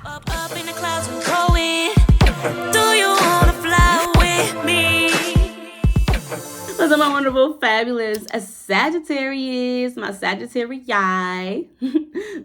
Up in the clouds and going. Do you wanna fly with me? What's up, my wonderful, fabulous Sagittarius, my Sagittarius,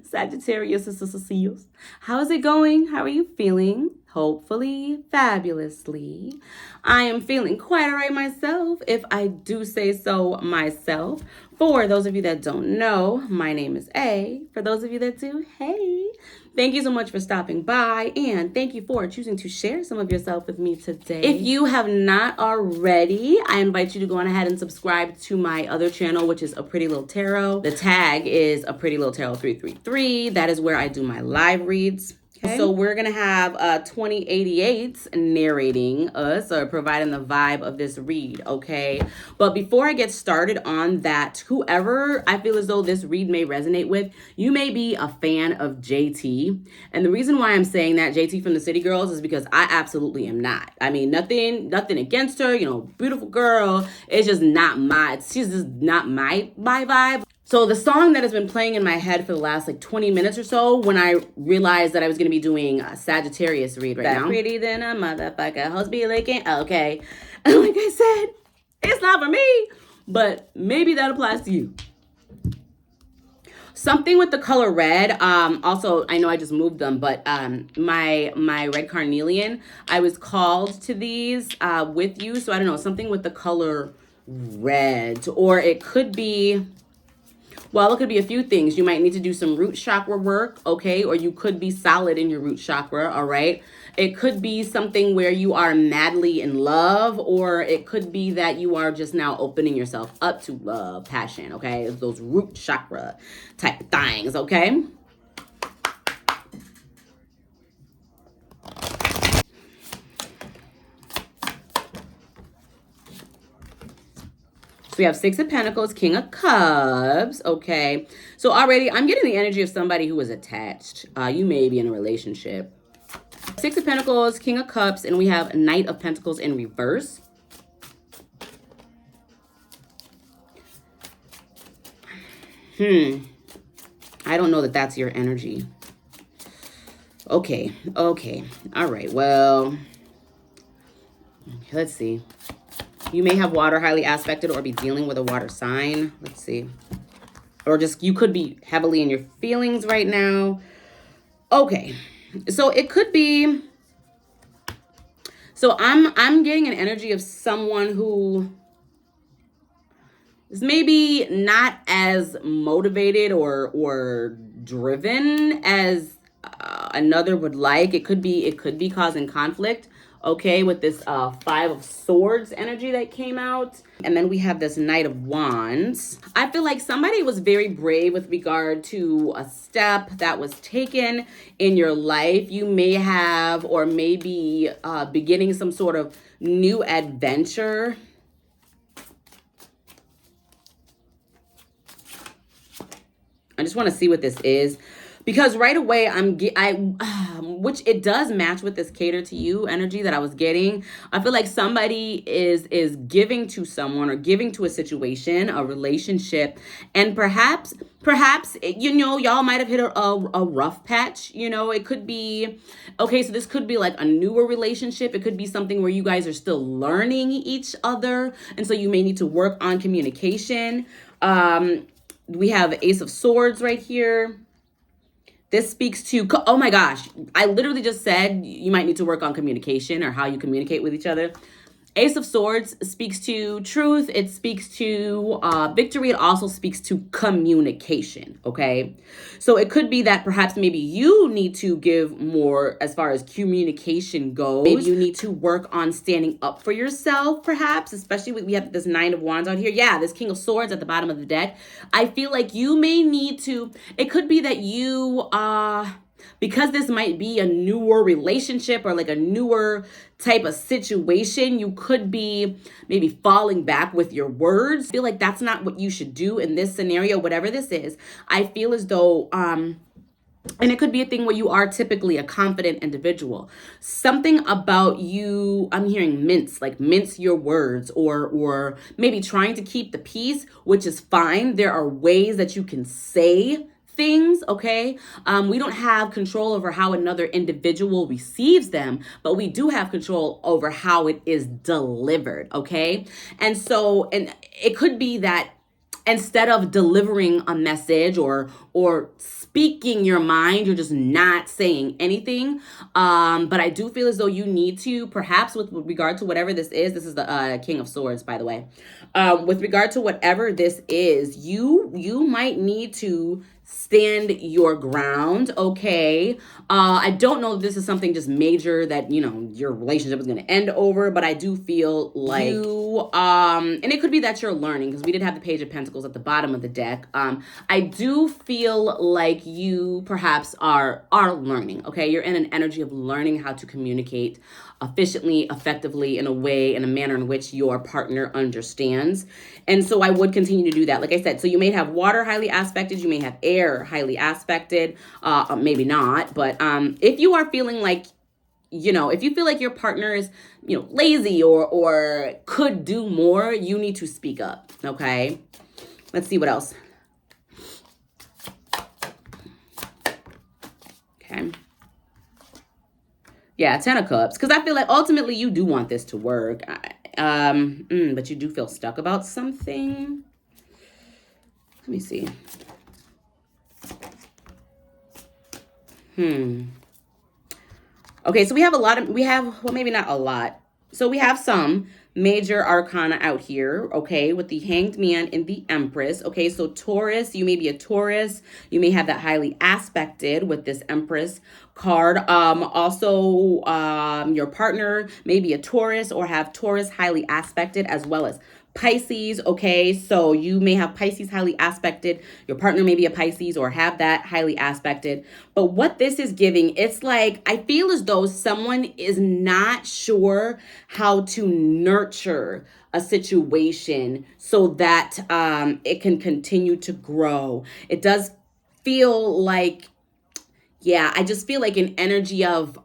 Sagittarius. How is it going? How are you feeling? Hopefully, fabulously. I am feeling quite all right myself, if I do say so myself. For those of you that don't know, my name is A. For those of you that do, hey. Thank you so much for stopping by, and thank you for choosing to share some of yourself with me today. If you have not already, I invite you to go on ahead and subscribe to my other channel, which is A Pretty Little Tarot. The tag is A Pretty Little Tarot 333. That is where I do my live reads. Okay. So we're going to have 2088 narrating us or providing the vibe of this read, okay? But before I get started on that, whoever I feel as though this read may resonate with, you may be a fan of JT. And the reason why I'm saying that, JT from the City Girls, is because I absolutely am not. I mean, nothing against her, you know, beautiful girl. It's just not she's just not my vibe. So the song that has been playing in my head for the last 20 minutes or so, when I realized that I was going to be doing a Sagittarius read right now. Pretty than a motherfucker, hoes be licking, okay. And like I said, it's not for me, but maybe that applies to you. Something with the color red. Also, I know I just moved them, but my red carnelian, I was called to these with you. So I don't know, something with the color red, or it could be... Well, it could be a few things. You might need to do some root chakra work, okay? Or you could be solid in your root chakra, all right? It could be something where you are madly in love, or it could be that you are just now opening yourself up to love, passion, okay? Those root chakra type of things, okay? So we have Six of Pentacles, King of Cups, okay? So already I'm getting the energy of somebody who is attached. You may be in a relationship. Six of Pentacles, King of Cups, and we have Knight of Pentacles in reverse. I don't know that that's your energy. Okay. All right, well, let's see. You may have water highly aspected or be dealing with a water sign. Let's see. Or just you could be heavily in your feelings right now. Okay. So it could be. So I'm getting an energy of someone who is maybe not as motivated or driven as another would like. It could be causing conflict. Okay, with this Five of Swords energy that came out. And then we have this Knight of Wands. I feel like somebody was very brave with regard to a step that was taken in your life. You may have or maybe beginning some sort of new adventure. I just want to see what this is. Because right away, which it does match with this cater to you energy that I was getting. I feel like somebody is giving to someone or giving to a situation, a relationship, and perhaps, you know, y'all might have hit a rough patch. You know, it could be, okay, so this could be like a newer relationship. It could be something where you guys are still learning each other. And so you may need to work on communication. We have Ace of Swords right here. This speaks to, oh my gosh, I literally just said you might need to work on communication or how you communicate with each other. Ace of Swords speaks to truth. It speaks to victory. It also speaks to communication, okay? So it could be that perhaps maybe you need to give more as far as communication goes. Maybe you need to work on standing up for yourself, perhaps, especially we have this Nine of Wands out here. Yeah, this King of Swords at the bottom of the deck. I feel like you may need to, it could be that you because this might be a newer relationship or like a newer type of situation, you could be maybe falling back with your words. I feel like that's not what you should do in this scenario, whatever this is. I feel as though, and it could be a thing where you are typically a confident individual. Something about you, I'm hearing mince your words or maybe trying to keep the peace, which is fine. There are ways that you can say things, okay? We don't have control over how another individual receives them, but we do have control over how it is delivered, okay? And so, and it could be that instead of delivering a message or speaking your mind, you're just not saying anything. But I do feel as though you need to, perhaps with regard to whatever this is the King of Swords, by the way. With regard to whatever this is, you might need to stand your ground, okay? I don't know if this is something just major that, you know, your relationship is going to end over, but I do feel like you, and it could be that you're learning, because we did have the Page of Pentacles at the bottom of the deck. I do feel like you perhaps are learning, okay? You're in an energy of learning how to communicate efficiently, effectively, in a manner in which your partner understands. And so I would continue to do that. Like I said, so you may have water highly aspected, you may have air highly aspected, maybe not. But if you are feeling like, you know, if you feel like your partner is, you know, lazy or could do more, you need to speak up, okay? Let's see what else. Okay. Yeah, 10 of Cups. Because I feel like ultimately you do want this to work. But you do feel stuck about something. Let me see. Okay, so well, maybe not a lot. So we have some major arcana out here, okay, with the Hanged Man and the Empress. Okay, so Taurus, you may be a Taurus. You may have that highly aspected with this Empress card. Also, your partner may be a Taurus or have Taurus highly aspected, as well as Pisces, okay? So you may have Pisces highly aspected. Your partner may be a Pisces or have that highly aspected. But what this is giving, it's like, I feel as though someone is not sure how to nurture a situation so that it can continue to grow. It does feel like, yeah, I just feel like an energy of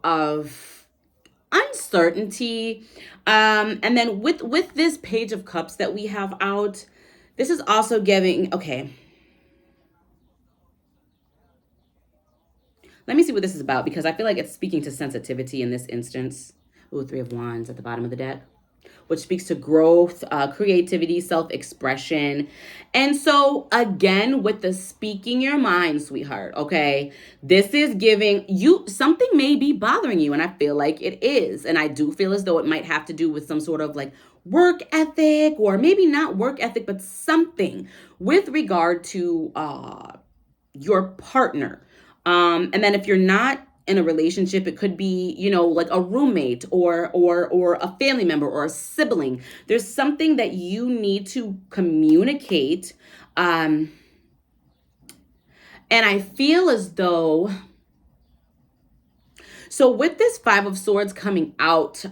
uncertainty. And then with this Page of Cups that we have out, this is also giving, okay. Let me see what this is about, because I feel like it's speaking to sensitivity in this instance. Ooh, Three of Wands at the bottom of the deck, which speaks to growth, creativity, self-expression. And so again, with the speaking your mind, sweetheart, okay, this is giving you, something may be bothering you, and I feel like it is. And I do feel as though it might have to do with some sort of like work ethic, or maybe not work ethic, but something with regard to your partner. And then if you're not in a relationship, it could be, you know, like a roommate or a family member or a sibling. There's something that you need to communicate. And I feel as though, so with this Five of Swords coming out,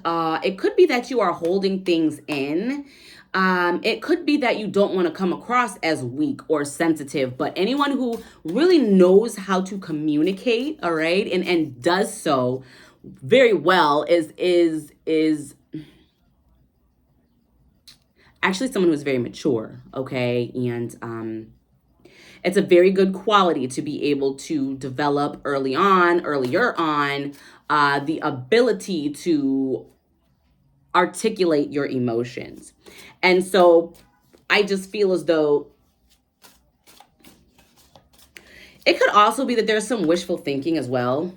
it could be that you are holding things in. It could be that you don't want to come across as weak or sensitive, but anyone who really knows how to communicate, all right, and does so very well is actually someone who's very mature, okay? And it's a very good quality to be able to develop earlier on, the ability to articulate your emotions. And so I just feel as though it could also be that there's some wishful thinking as well.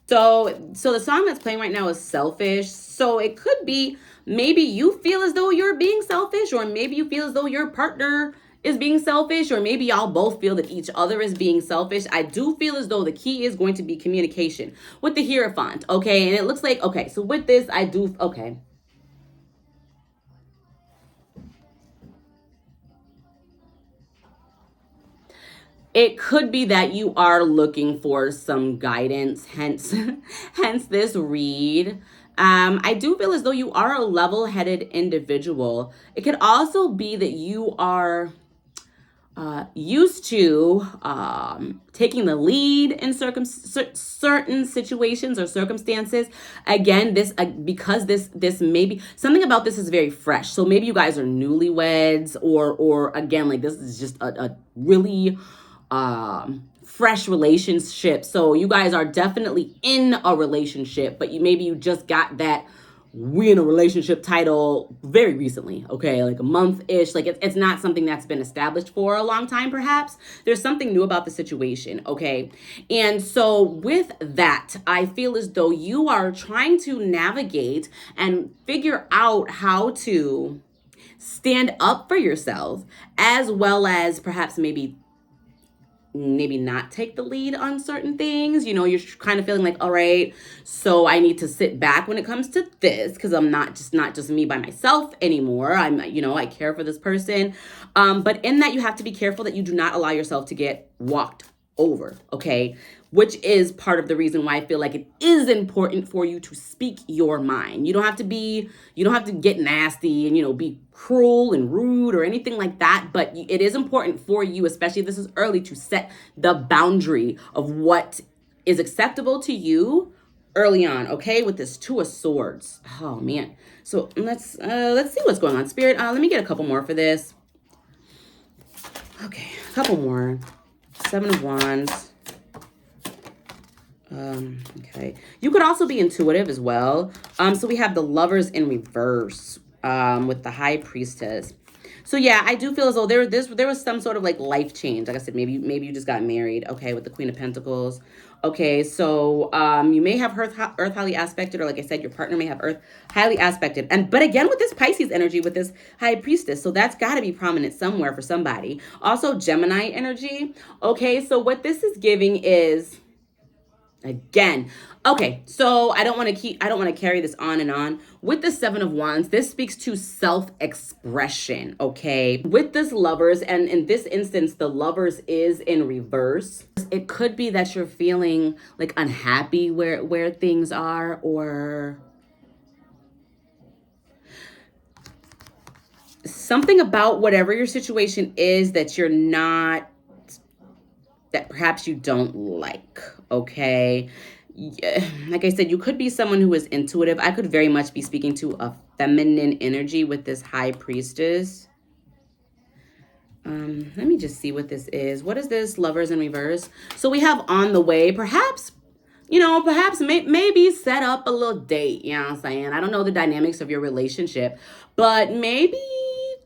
So the song that's playing right now is Selfish. So it could be maybe you feel as though you're being selfish, or maybe you feel as though your partner is being selfish, or maybe y'all both feel that each other is being selfish. I do feel as though the key is going to be communication with the Hierophant, okay? And it looks like, okay, so with this, okay. It could be that you are looking for some guidance, hence this read. I do feel as though you are a level-headed individual. It could also be that you are used to taking the lead in certain situations or circumstances. Again, this because this maybe something about this is very fresh. So maybe you guys are newlyweds, or again, like this is just a really fresh relationship. So you guys are definitely in a relationship, but maybe you just got that "we in a relationship" title very recently, okay, like a month-ish. Like it's not something that's been established for a long time. Perhaps there's something new about the situation, okay? And so with that, I feel as though you are trying to navigate and figure out how to stand up for yourself, as well as perhaps maybe not take the lead on certain things. You know, you're kind of feeling like, all right, so I need to sit back when it comes to this, because I'm not just me by myself anymore. I care for this person. But in that, you have to be careful that you do not allow yourself to get walked over, okay? Which is part of the reason why I feel like it is important for you to speak your mind. You don't have to get nasty and, be cruel and rude or anything like that. But it is important for you, especially if this is early, to set the boundary of what is acceptable to you early on, okay? With this Two of Swords. Oh, man. So let's see what's going on. Spirit, let me get a couple more for this. Okay, a couple more. Seven of Wands. Okay. You could also be intuitive as well. So we have the Lovers in reverse, with the High Priestess. So yeah, I do feel as though there was some sort of like life change. Like I said, maybe you just got married. Okay, with the Queen of Pentacles. Okay, so you may have Earth highly aspected, or like I said, your partner may have Earth highly aspected. But again, with this Pisces energy, with this High Priestess, so that's got to be prominent somewhere for somebody. Also, Gemini energy. Okay, so what this is giving is, again, okay, so I don't want to carry this on and on. With the Seven of Wands, this speaks to self-expression, okay? With this Lovers, and in this instance, the Lovers is in reverse. It could be that you're feeling like unhappy where things are, or something about whatever your situation is that perhaps you don't like, okay? Like I said, you could be someone who is intuitive. I could very much be speaking to a feminine energy with this High Priestess. Let me just see what this is. What is this? Lovers in reverse. So we have on the way. Perhaps maybe set up a little date. You know what I'm saying? I don't know the dynamics of your relationship, but maybe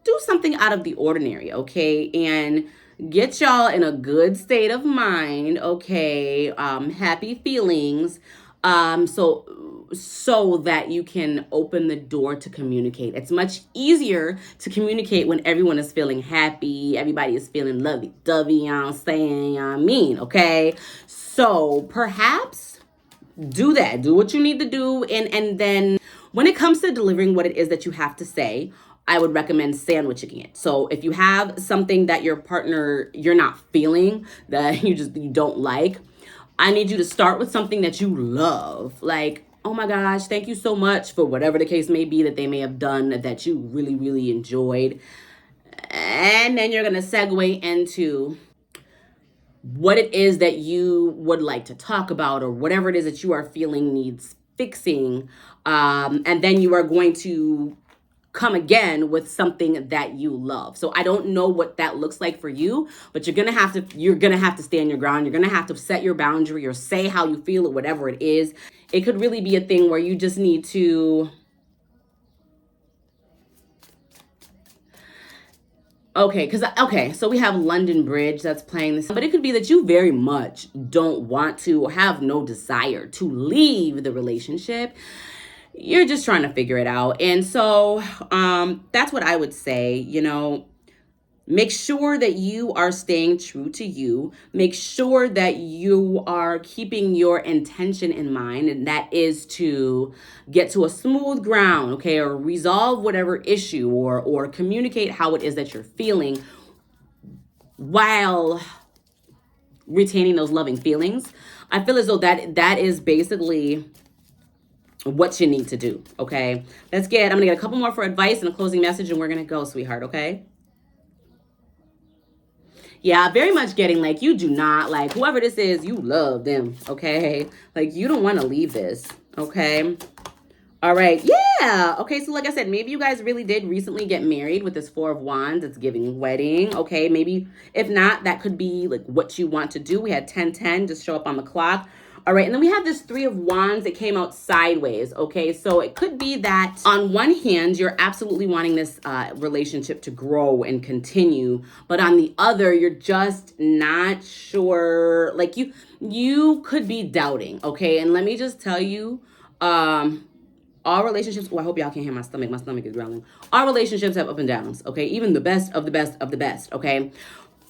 do something out of the ordinary, okay? And get y'all in a good state of mind, okay? Happy feelings, so that you can open the door to communicate. It's much easier to communicate when everyone is feeling happy, everybody is feeling lovey-dovey, you know what I'm saying? I mean, okay? So perhaps do that. Do what you need to do, and then when it comes to delivering what it is that you have to say, I would recommend sandwiching it. So if you have something that your partner, you're not feeling, that you don't like, I need you to start with something that you love. Like, oh my gosh, thank you so much for whatever the case may be that they may have done that you really, really enjoyed. And then you're going to segue into what it is that you would like to talk about, or whatever it is that you are feeling needs fixing. And then you are going to come again with something that you love. So I don't know what that looks like for you, but you're gonna have to stand your ground. You're gonna have to set your boundary, or say how you feel, or whatever it is. It could really be a thing where you just need to, so we have London Bridge that's playing this, but it could be that you very much don't want to, or have no desire to leave the relationship. You're just trying to figure it out. And so that's what I would say. Make sure that you are staying true to you. Make sure that you are keeping your intention in mind, and that is to get to a smooth ground, okay, or resolve whatever issue, or communicate how it is that you're feeling while retaining those loving feelings. I feel as though that is basically what you need to do, okay? I'm gonna get a couple more for advice and a closing message, and we're gonna go, sweetheart, okay? Yeah, very much getting like you do not, like whoever this is, you love them, okay? Like you don't want to leave this, okay? All right, yeah. Okay, so like I said, maybe you guys really did recently get married with this Four of Wands. It's giving wedding, okay? Maybe if not, that could be like what you want to do. We had 1010 just show up on the clock. All right, and then we have this Three of Wands that came out sideways, okay? So it could be that on one hand, you're absolutely wanting this relationship to grow and continue, but on the other, you're just not sure. Like you could be doubting, okay? And let me just tell you, all relationships, oh, I hope y'all can't hear my stomach. My stomach is growling. All relationships have up and downs, okay? Even the best of the best of the best, okay?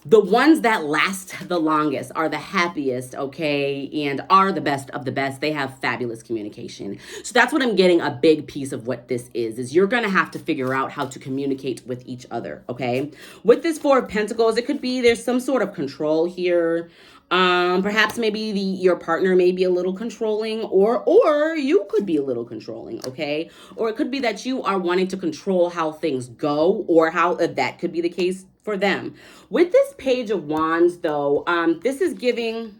The ones that last the longest are the happiest, okay, and are the best of the best. They have fabulous communication. So that's what I'm getting a big piece of what this is you're going to have to figure out how to communicate with each other, okay? With this Four of Pentacles, it could be there's some sort of control here. Perhaps maybe your partner may be a little controlling, or you could be a little controlling, okay? Or it could be that you are wanting to control how things go, or how that could be the case for them. With this Page of Wands, though, this is giving...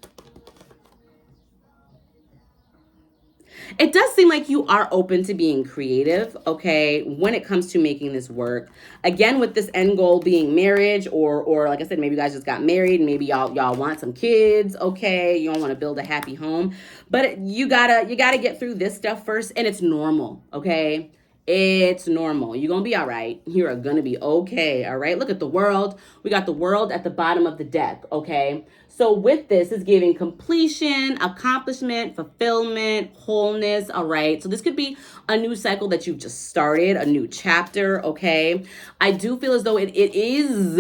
It does seem like you are open to being creative, okay, when it comes to making this work. Again, with this end goal being marriage, or like I said, maybe you guys just got married, and maybe y'all want some kids, okay, you don't want to build a happy home, but you gotta get through this stuff first, and it's normal, okay? It's normal. You're going to be all right. You're going to be okay. All right. Look at the world. We got the world at the bottom of the deck. Okay. So with this is giving completion, accomplishment, fulfillment, wholeness. All right. So this could be a new cycle that you've just started, a new chapter. Okay. I do feel as though it is,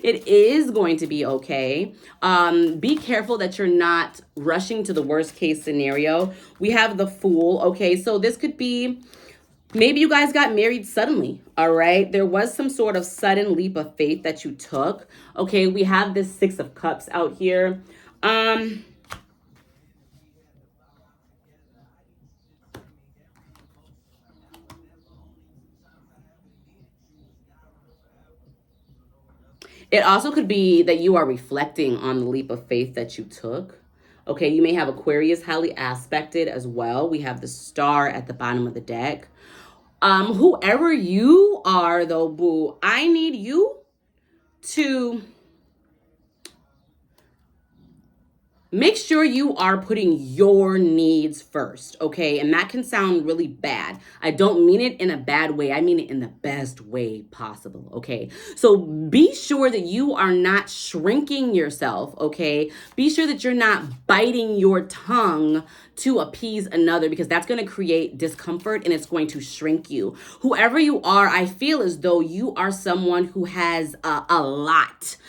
it is going to be okay. Be careful that you're not rushing to the worst case scenario. We have the Fool. Okay. So this could be, maybe you guys got married suddenly, all right? There was some sort of sudden leap of faith that you took. Okay, we have this Six of Cups out here. It also could be that you are reflecting on the leap of faith that you took. Okay, you may have Aquarius highly aspected as well. We have the Star at the bottom of the deck. Whoever you are, though, boo, I need you to make sure you are putting your needs first, okay? And that can sound really bad. I don't mean it in a bad way. I mean it in the best way possible, okay? So be sure that you are not shrinking yourself, okay? Be sure that you're not biting your tongue to appease another, because that's going to create discomfort and it's going to shrink you. Whoever you are, I feel as though you are someone who has a lot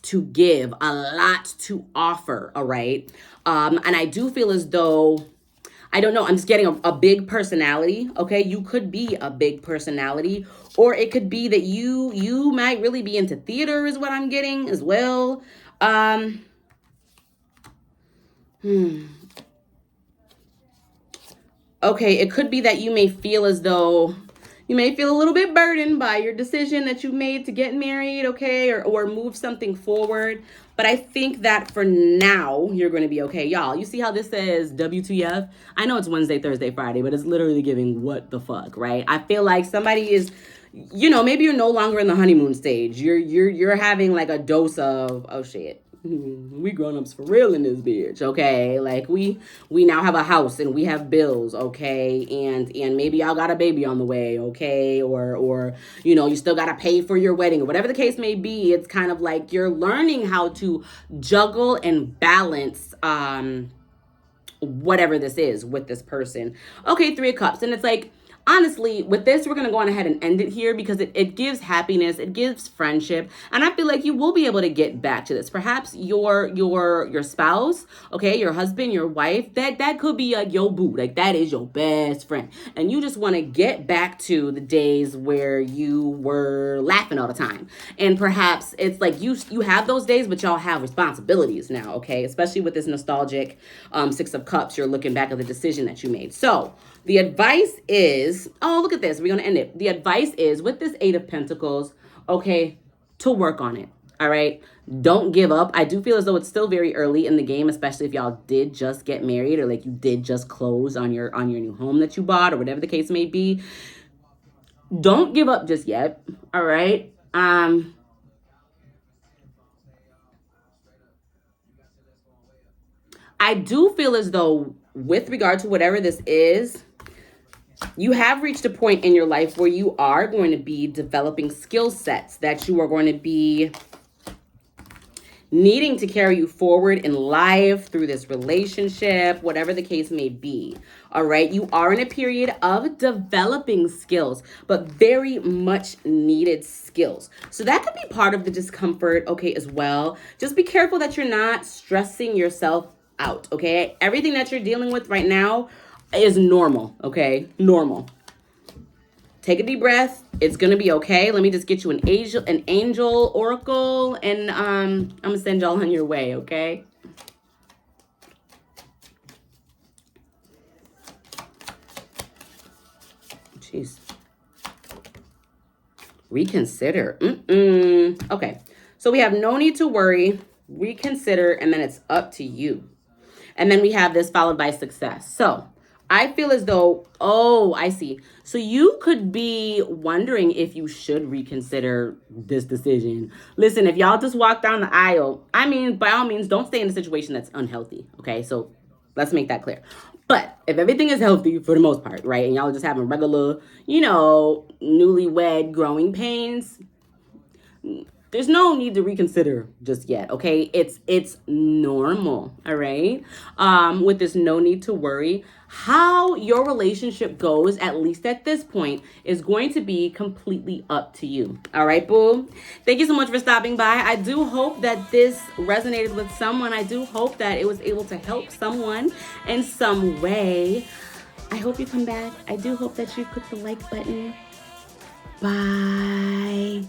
to give, a lot to offer, all right? And I do feel as though, I don't know, I'm just getting a big personality, okay? You could be a big personality, or it could be that you might really be into theater is what I'm getting as well. Okay, it could be that you may feel as though you may feel a little bit burdened by your decision that you made to get married, okay, or move something forward. But I think that for now, you're going to be okay. Y'all, you see how this says WTF? I know it's Wednesday, Thursday, Friday, but it's literally giving what the fuck, right? I feel like somebody is, you know, maybe you're no longer in the honeymoon stage. You're having like a dose of, oh shit, we grown-ups for real in this bitch, okay? Like we now have a house and we have bills, okay? And maybe y'all got a baby on the way, okay? Or you know, you still got to pay for your wedding, or whatever the case may be. It's kind of like you're learning how to juggle and balance whatever this is with this person. Okay, Three of Cups. And it's like, honestly, with this, we're going to go on ahead and end it here, because it gives happiness, it gives friendship, and I feel like you will be able to get back to this. Perhaps your spouse, okay, your husband, your wife, that could be like your boo, like that is your best friend, and you just want to get back to the days where you were laughing all the time. And perhaps it's like you have those days, but y'all have responsibilities now, okay? Especially with this nostalgic Six of Cups, you're looking back at the decision that you made. So the advice is, oh, look at this. We're going to end it. The advice is, with this Eight of Pentacles, okay, to work on it. All right. Don't give up. I do feel as though it's still very early in the game, especially if y'all did just get married or like you did just close on your new home that you bought or whatever the case may be. Don't give up just yet. All right. I do feel as though with regard to whatever this is, you have reached a point in your life where you are going to be developing skill sets that you are going to be needing to carry you forward in life through this relationship, whatever the case may be. All right. You are in a period of developing skills, but very much needed skills. So that could be part of the discomfort, okay, as well. Just be careful that you're not stressing yourself out, okay? Everything that you're dealing with right now is normal, okay? Normal. Take a deep breath. It's gonna be okay. Let me just get you an angel oracle, and I'm gonna send y'all on your way, okay? Jeez. Reconsider. Okay. So we have no need to worry, reconsider, and then it's up to you. And then we have this followed by success. So I feel as though, oh, I see. So you could be wondering if you should reconsider this decision. Listen, if y'all just walk down the aisle, I mean, by all means, don't stay in a situation that's unhealthy. Okay, so let's make that clear. But if everything is healthy for the most part, right, and y'all just having regular, newlywed growing pains, there's no need to reconsider just yet, okay? It's normal, all right? With this no need to worry, how your relationship goes, at least at this point, is going to be completely up to you. All right, boo? Thank you so much for stopping by. I do hope that this resonated with someone. I do hope that it was able to help someone in some way. I hope you come back. I do hope that you click the like button. Bye.